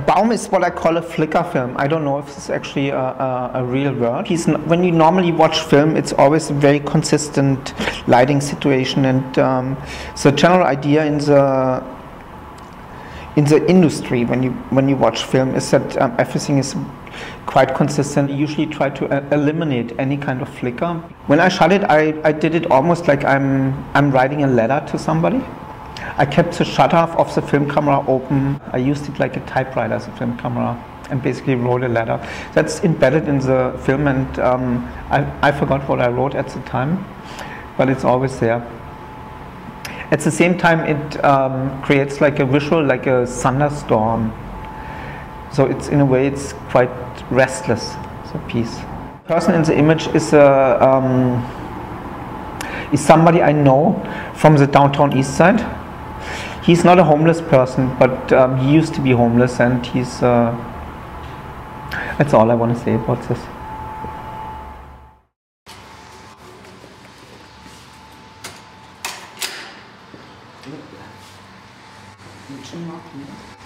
Baum is what I call a flicker film. I don't know if it's actually a real word. When you normally watch film, it's always a very consistent lighting situation, and the general idea in the industry when you watch film is that everything is quite consistent. You usually try to eliminate any kind of flicker. When I shot it, I did it almost like I'm writing a letter to somebody. I kept the shutter of the film camera open. I used it like a typewriter as a film camera and basically wrote a letter. That's embedded in the film, and I forgot what I wrote at the time, but it's always there. At the same time, it creates like a visual, like a thunderstorm. So it's, in a way, it's quite restless, the piece. The person in the image is somebody I know from the downtown east side. He's not a homeless person, but he used to be homeless, and he's, that's all I want to say about this.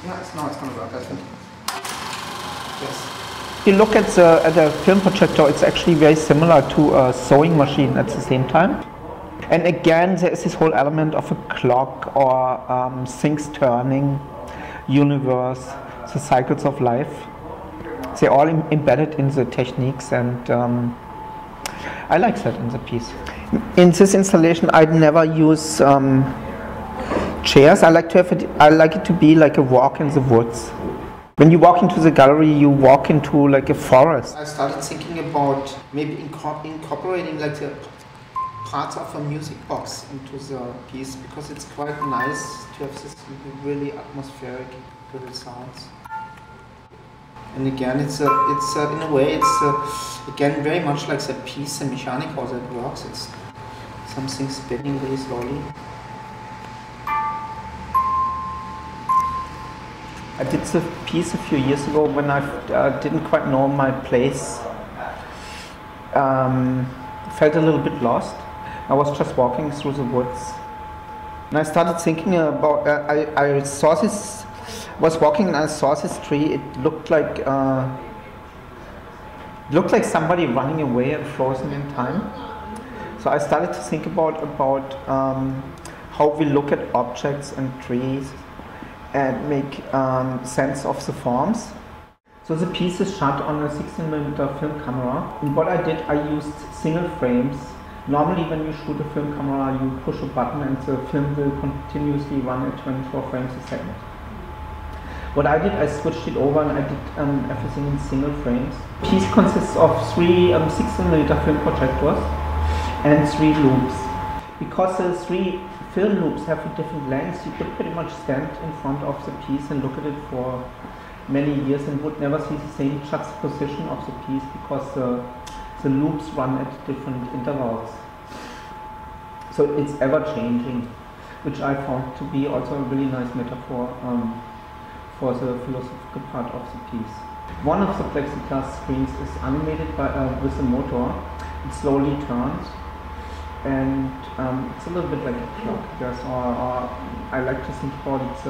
Yeah, it's going to work, I think. Yes. If you look at the film projector, it's actually very similar to a sewing machine at the same time. And again, there is this whole element of a clock or things turning, universe, the cycles of life. They're all embedded in the techniques, and I like that in the piece. In this installation, I'd never use chairs. I like it to be like a walk in the woods. When you walk into the gallery, you walk into like a forest. I started thinking about maybe incorporating like the parts of a music box into the piece, because it's quite nice to have this really atmospheric little sounds. And again, it's in a way, it's again very much like the piece, the mechanic, how that works. It's something spinning really slowly. I did the piece a few years ago when I didn't quite know my place. Felt a little bit lost. I was just walking through the woods, and I started thinking about. I saw this. Was walking and I saw this tree. It looked like somebody running away and frozen in time. So I started to think about how we look at objects and trees and make sense of the forms. So the piece is shot on a 16mm film camera. And what I did, I used single frames. Normally when you shoot a film camera, you push a button and the film will continuously run at 24 frames a second. What I did, I switched it over and I did everything in single frames. The piece consists of 3 16mm film projectors and 3 loops. Because the 3 film loops have a different lengths, you could pretty much stand in front of the piece and look at it for many years and would never see the same juxtaposition of the piece, because the loops run at different intervals. So it's ever changing, which I found to be also a really nice metaphor for the philosophical part of the piece. One of the plexiglass screens is animated with a motor. It slowly turns, and it's a little bit like a clock, yes, or I like to think about it,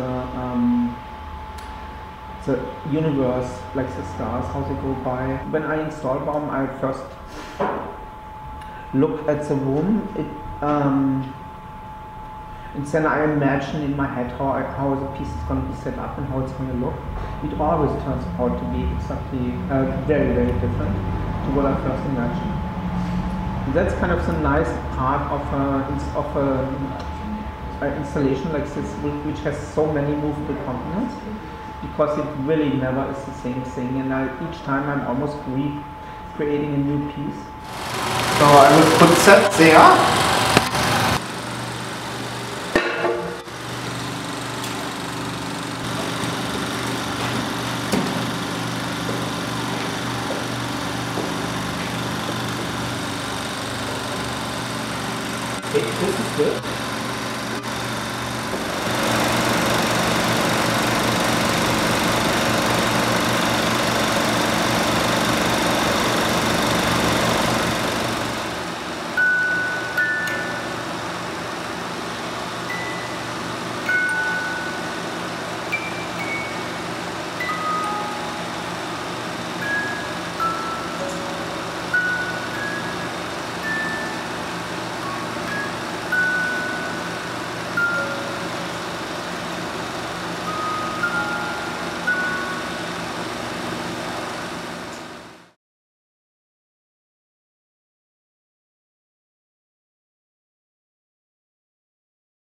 the universe, like the stars, how they go by. When I install Baum, I first look at the room, and then I imagine in my head how the piece is going to be set up and how it's going to look. It always turns out to be exactly very, very different to what I first imagined. And that's kind of the nice part of an installation like this, which has so many movable components, because it really never is the same thing, and each time I'm almost recreating a new piece. So I will put that there.